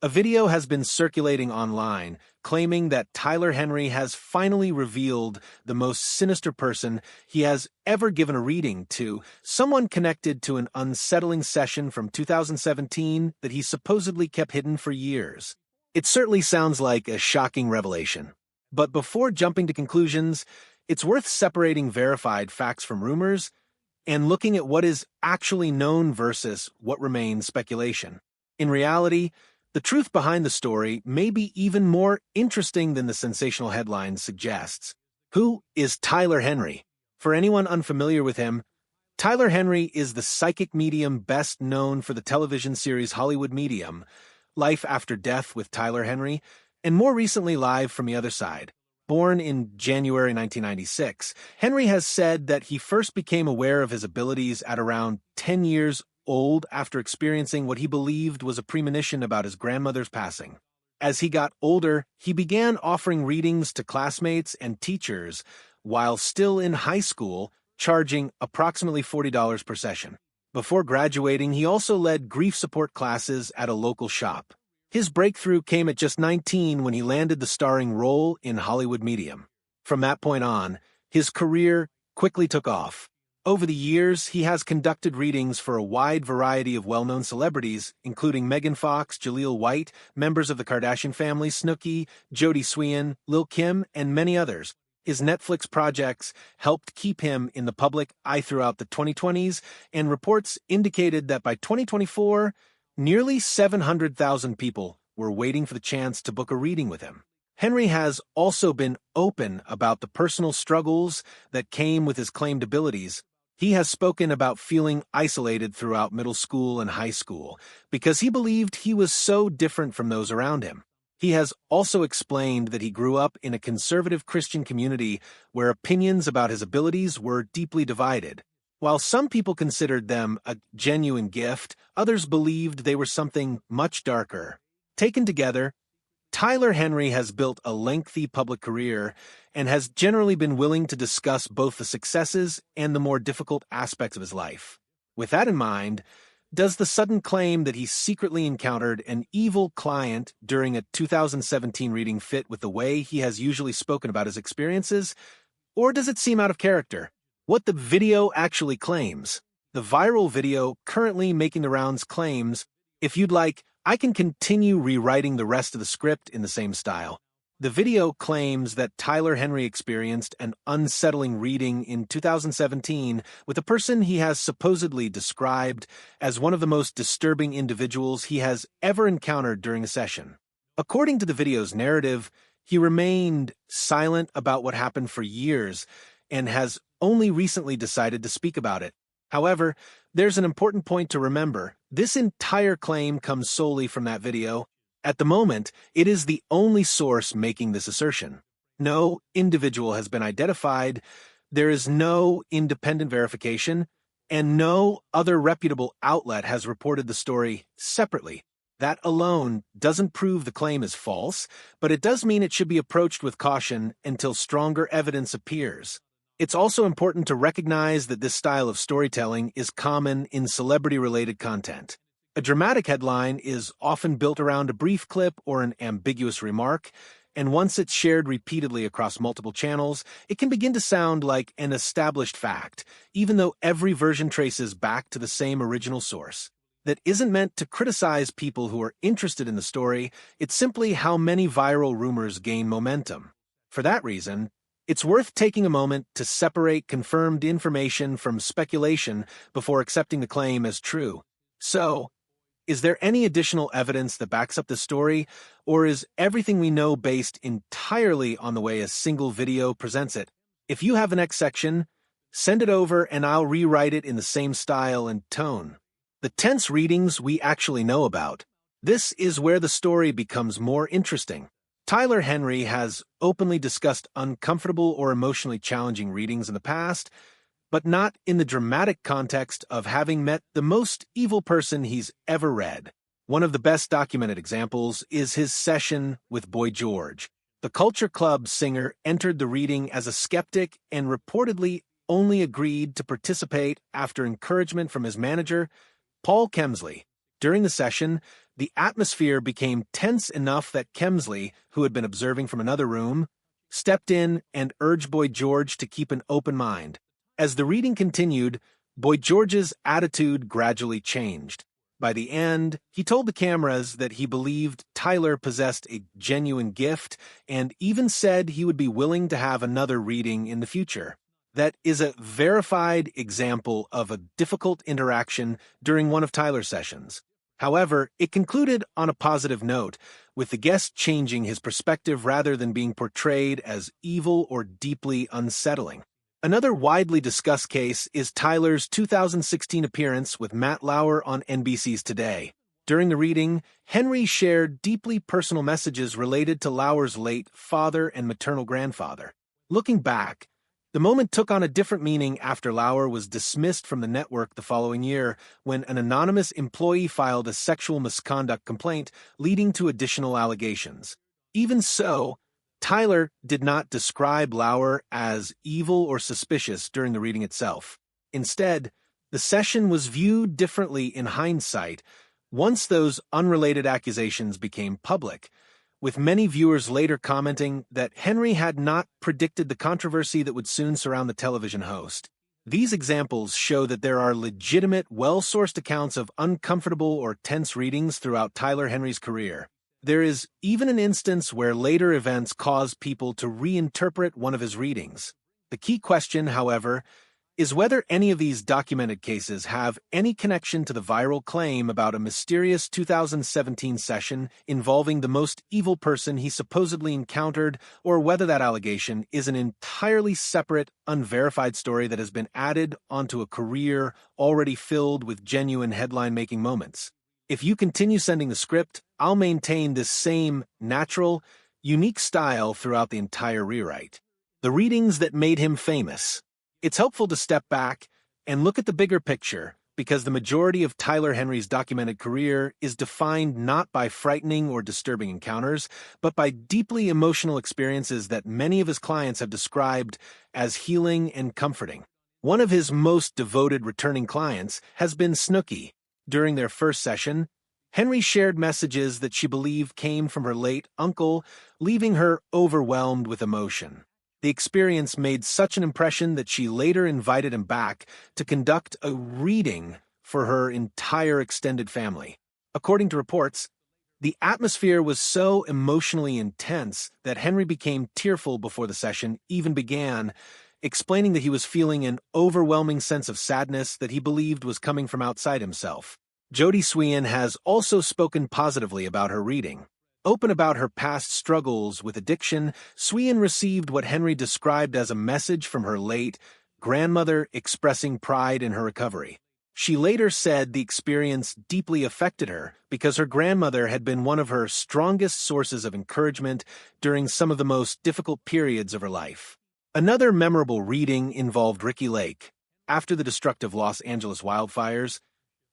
A video has been circulating online claiming that Tyler Henry has finally revealed the most sinister person he has ever given a reading to, someone connected to an unsettling session from 2017 that he supposedly kept hidden for years. It certainly sounds like a shocking revelation. But before jumping to conclusions, it's worth separating verified facts from rumors and looking at what is actually known versus what remains speculation. In reality, the truth behind the story may be even more interesting than the sensational headline suggests. Who is Tyler Henry? For anyone unfamiliar with him, Tyler Henry is the psychic medium best known for the television series Hollywood Medium, Life After Death with Tyler Henry, and more recently Live from the Other Side. Born in January 1996, Henry has said that he first became aware of his abilities at around 10 years old after experiencing what he believed was a premonition about his grandmother's passing. As he got older, he began offering readings to classmates and teachers while still in high school, charging approximately $40 per session. Before graduating, he also led grief support classes at a local shop. His breakthrough came at just 19 when he landed the starring role in Hollywood Medium. From that point on, his career quickly took off. Over the years, he has conducted readings for a wide variety of well-known celebrities, including Megan Fox, Jaleel White, members of the Kardashian family, Snooki, Jodie Sweetin, Lil' Kim, and many others. His Netflix projects helped keep him in the public eye throughout the 2020s, and reports indicated that by 2024, nearly 700,000 people were waiting for the chance to book a reading with him. Henry has also been open about the personal struggles that came with his claimed abilities. He has spoken about feeling isolated throughout middle school and high school because he believed he was so different from those around him. He has also explained that he grew up in a conservative Christian community where opinions about his abilities were deeply divided. While some people considered them a genuine gift, others believed they were something much darker. Taken together, Tyler Henry has built a lengthy public career and has generally been willing to discuss both the successes and the more difficult aspects of his life. With that in mind, does the sudden claim that he secretly encountered an evil client during a 2017 reading fit with the way he has usually spoken about his experiences? Or does it seem out of character? What the video actually claims. The viral video currently making the rounds claims, if you'd like, I can continue rewriting the rest of the script in the same style. The video claims that Tyler Henry experienced an unsettling reading in 2017 with a person he has supposedly described as one of the most disturbing individuals he has ever encountered during a session. According to the video's narrative, he remained silent about what happened for years and has only recently decided to speak about it. However, there's an important point to remember. This entire claim comes solely from that video. At the moment, it is the only source making this assertion. No individual has been identified, there is no independent verification, and no other reputable outlet has reported the story separately. That alone doesn't prove the claim is false, but it does mean it should be approached with caution until stronger evidence appears. It's also important to recognize that this style of storytelling is common in celebrity-related content. A dramatic headline is often built around a brief clip or an ambiguous remark, and once it's shared repeatedly across multiple channels, it can begin to sound like an established fact, even though every version traces back to the same original source. That isn't meant to criticize people who are interested in the story, it's simply how many viral rumors gain momentum. For that reason, it's worth taking a moment to separate confirmed information from speculation before accepting the claim as true. So, is there any additional evidence that backs up the story, or is everything we know based entirely on the way a single video presents it? If you have the next section, send it over and I'll rewrite it in the same style and tone. The tense readings we actually know about. This is where the story becomes more interesting. Tyler Henry has openly discussed uncomfortable or emotionally challenging readings in the past, but not in the dramatic context of having met the most evil person he's ever read. One of the best documented examples is his session with Boy George. The Culture Club singer entered the reading as a skeptic and reportedly only agreed to participate after encouragement from his manager, Paul Kemsley. During the session, The atmosphere became tense enough that Kemsley, who had been observing from another room, stepped in and urged Boy George to keep an open mind. As the reading continued, Boy George's attitude gradually changed. By the end, he told the cameras that he believed Tyler possessed a genuine gift and even said he would be willing to have another reading in the future. That is a verified example of a difficult interaction during one of Tyler's sessions. However, it concluded on a positive note, with the guest changing his perspective rather than being portrayed as evil or deeply unsettling. Another widely discussed case is Tyler's 2016 appearance with Matt Lauer on NBC's Today. During the reading, Henry shared deeply personal messages related to Lauer's late father and maternal grandfather. Looking back, the moment took on a different meaning after Lauer was dismissed from the network the following year when an anonymous employee filed a sexual misconduct complaint leading to additional allegations. Even so, Tyler did not describe Lauer as evil or suspicious during the reading itself. Instead, the session was viewed differently in hindsight once those unrelated accusations became public, with many viewers later commenting that Henry had not predicted the controversy that would soon surround the television host. These examples show that there are legitimate, well-sourced accounts of uncomfortable or tense readings throughout Tyler Henry's career. There is even an instance where later events caused people to reinterpret one of his readings. The key question, however, is whether any of these documented cases have any connection to the viral claim about a mysterious 2017 session involving the most evil person he supposedly encountered, or whether that allegation is an entirely separate, unverified story that has been added onto a career already filled with genuine headline-making moments. If you continue sending the script, I'll maintain this same natural, unique style throughout the entire rewrite. The readings that made him famous. It's helpful to step back and look at the bigger picture because the majority of Tyler Henry's documented career is defined not by frightening or disturbing encounters, but by deeply emotional experiences that many of his clients have described as healing and comforting. One of his most devoted returning clients has been Snooki. During their first session, Henry shared messages that she believed came from her late uncle, leaving her overwhelmed with emotion. The experience made such an impression that she later invited him back to conduct a reading for her entire extended family. According to reports, the atmosphere was so emotionally intense that Henry became tearful before the session even began, explaining that he was feeling an overwhelming sense of sadness that he believed was coming from outside himself. Jodie Sweehan has also spoken positively about her reading. Open about her past struggles with addiction, Sweehan received what Henry described as a message from her late grandmother expressing pride in her recovery. She later said the experience deeply affected her because her grandmother had been one of her strongest sources of encouragement during some of the most difficult periods of her life. Another memorable reading involved Ricki Lake. After the destructive Los Angeles wildfires,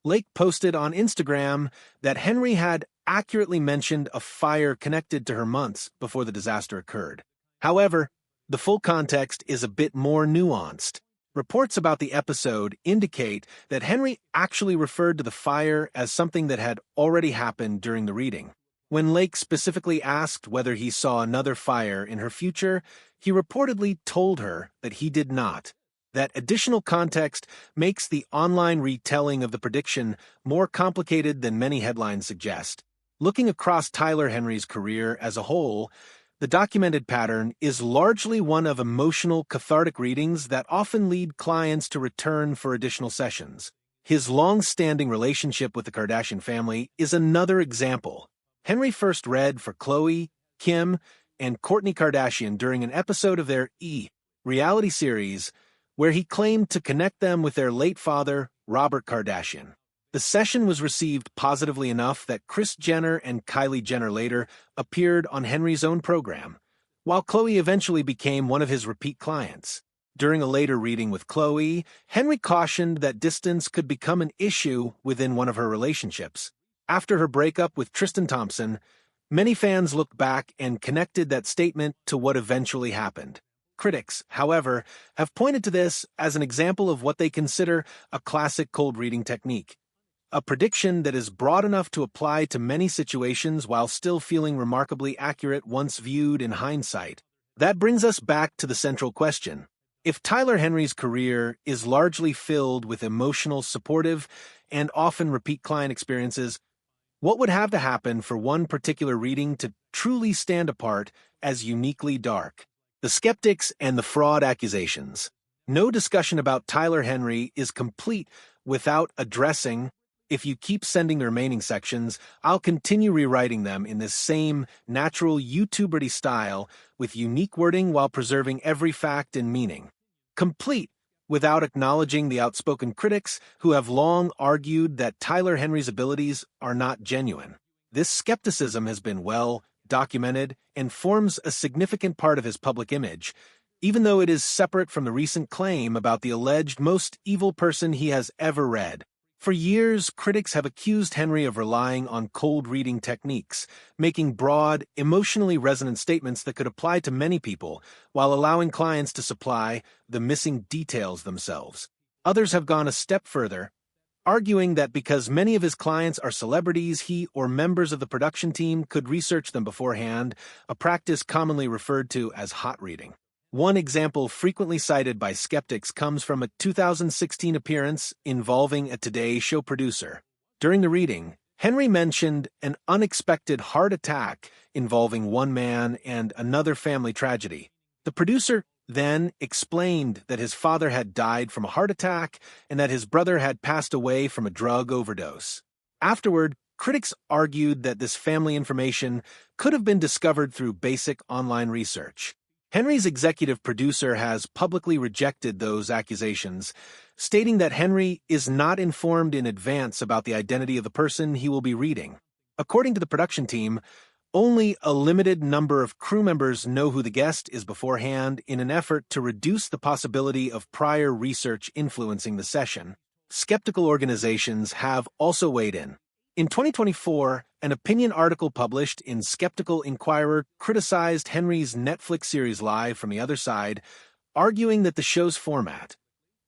Lake posted on Instagram that Henry had accurately mentioned a fire connected to her months before the disaster occurred. However, the full context is a bit more nuanced. Reports about the episode indicate that Henry actually referred to the fire as something that had already happened during the reading. When Lake specifically asked whether he saw another fire in her future, he reportedly told her that he did not. That additional context makes the online retelling of the prediction more complicated than many headlines suggest. Looking across Tyler Henry's career as a whole, the documented pattern is largely one of emotional, cathartic readings that often lead clients to return for additional sessions. His long-standing relationship with the Kardashian family is another example. Henry first read for Khloe, Kim, and Kourtney Kardashian during an episode of their E! Reality series, where he claimed to connect them with their late father, Robert Kardashian. The session was received positively enough that Kris Jenner and Kylie Jenner later appeared on Henry's own program, while Khloe eventually became one of his repeat clients. During a later reading with Khloe, Henry cautioned that distance could become an issue within one of her relationships. After her breakup with Tristan Thompson, many fans looked back and connected that statement to what eventually happened. Critics, however, have pointed to this as an example of what they consider a classic cold reading technique. a prediction that is broad enough to apply to many situations while still feeling remarkably accurate once viewed in hindsight. That brings us back to the central question. If Tyler Henry's career is largely filled with emotional, supportive, and often repeat client experiences, what would have to happen for one particular reading to truly stand apart as uniquely dark? The skeptics and the fraud accusations. No discussion about Tyler Henry is complete without addressing, if you keep sending the remaining sections, I'll continue rewriting them in this same natural YouTuber-y style with unique wording while preserving every fact and meaning. Complete without acknowledging the outspoken critics who have long argued that Tyler Henry's abilities are not genuine. This skepticism has been well documented and forms a significant part of his public image, even though it is separate from the recent claim about the alleged most evil person he has ever read. For years, critics have accused Henry of relying on cold reading techniques, making broad, emotionally resonant statements that could apply to many people, while allowing clients to supply the missing details themselves. Others have gone a step further, arguing that because many of his clients are celebrities, he or members of the production team could research them beforehand, a practice commonly referred to as hot reading. One example frequently cited by skeptics comes from a 2016 appearance involving a Today Show producer. During the reading, Henry mentioned an unexpected heart attack involving one man and another family tragedy. The producer then explained that his father had died from a heart attack and that his brother had passed away from a drug overdose. Afterward, critics argued that this family information could have been discovered through basic online research. Henry's executive producer has publicly rejected those accusations, stating that Henry is not informed in advance about the identity of the person he will be reading. According to the production team, only a limited number of crew members know who the guest is beforehand in an effort to reduce the possibility of prior research influencing the session. Skeptical organizations have also weighed in. In 2024, an opinion article published in Skeptical Inquirer criticized Henry's Netflix series Live from the Other Side, arguing that the show's format,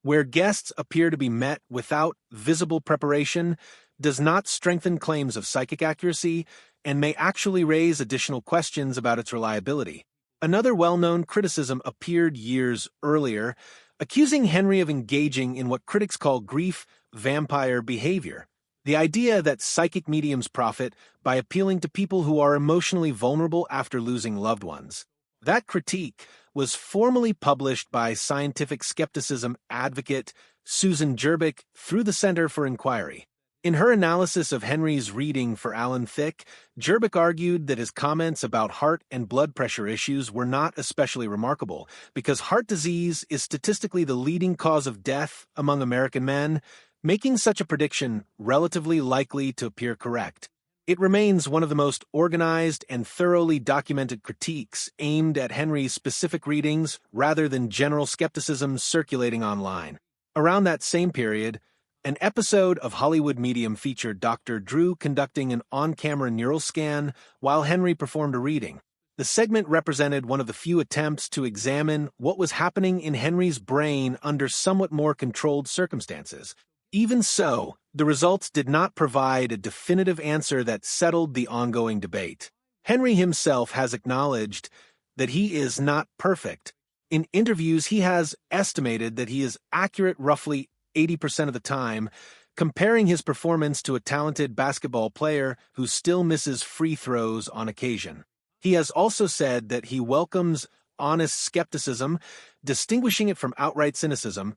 where guests appear to be met without visible preparation, does not strengthen claims of psychic accuracy and may actually raise additional questions about its reliability. Another well-known criticism appeared years earlier, accusing Henry of engaging in what critics call grief vampire behavior. The idea that psychic mediums profit by appealing to people who are emotionally vulnerable after losing loved ones. That critique was formally published by scientific skepticism advocate Susan Jerbick through the Center for Inquiry. In her analysis of Henry's reading for Alan Thicke, Jerbick argued that his comments about heart and blood pressure issues were not especially remarkable because heart disease is statistically the leading cause of death among American men, making such a prediction relatively likely to appear correct. It remains one of the most organized and thoroughly documented critiques aimed at Henry's specific readings rather than general skepticism circulating online. Around that same period, an episode of Hollywood Medium featured Dr. Drew conducting an on-camera neural scan while Henry performed a reading. The segment represented one of the few attempts to examine what was happening in Henry's brain under somewhat more controlled circumstances. Even so, the results did not provide a definitive answer that settled the ongoing debate. Henry himself has acknowledged that he is not perfect. In interviews, he has estimated that he is accurate roughly 80% of the time, comparing his performance to a talented basketball player who still misses free throws on occasion. He has also said that he welcomes honest skepticism, distinguishing it from outright cynicism,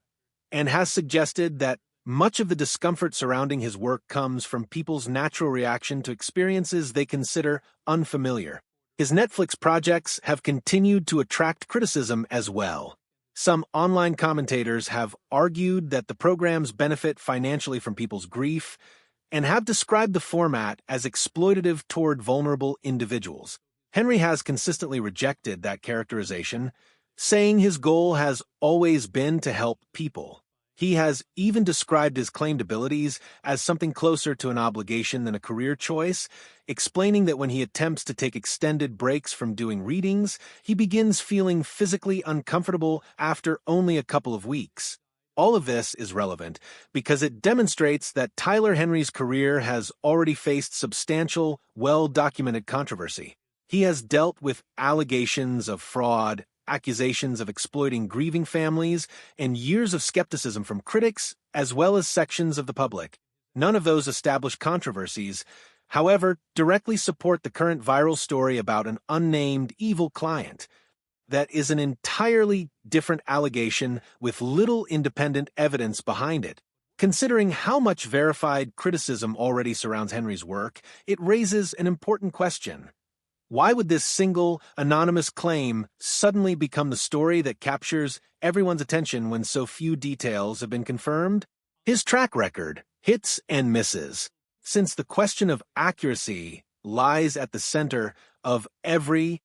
and has suggested that much of the discomfort surrounding his work comes from people's natural reaction to experiences they consider unfamiliar. His Netflix projects have continued to attract criticism as well. Some online commentators have argued that the programs benefit financially from people's grief and have described the format as exploitative toward vulnerable individuals. Henry has consistently rejected that characterization, saying his goal has always been to help people. He has even described his claimed abilities as something closer to an obligation than a career choice, explaining that when he attempts to take extended breaks from doing readings, he begins feeling physically uncomfortable after only a couple of weeks. All of this is relevant because it demonstrates that Tyler Henry's career has already faced substantial, well-documented controversy. He has dealt with allegations of fraud, accusations of exploiting grieving families, and years of skepticism from critics as well as sections of the public. None of those established controversies, however, directly support the current viral story about an unnamed evil client. That is an entirely different allegation with little independent evidence behind it. Considering how much verified criticism already surrounds Henry's work, it raises an important question. Why would this single, anonymous claim suddenly become the story that captures everyone's attention when so few details have been confirmed? His track record, hits and misses. Since the question of accuracy lies at the center of every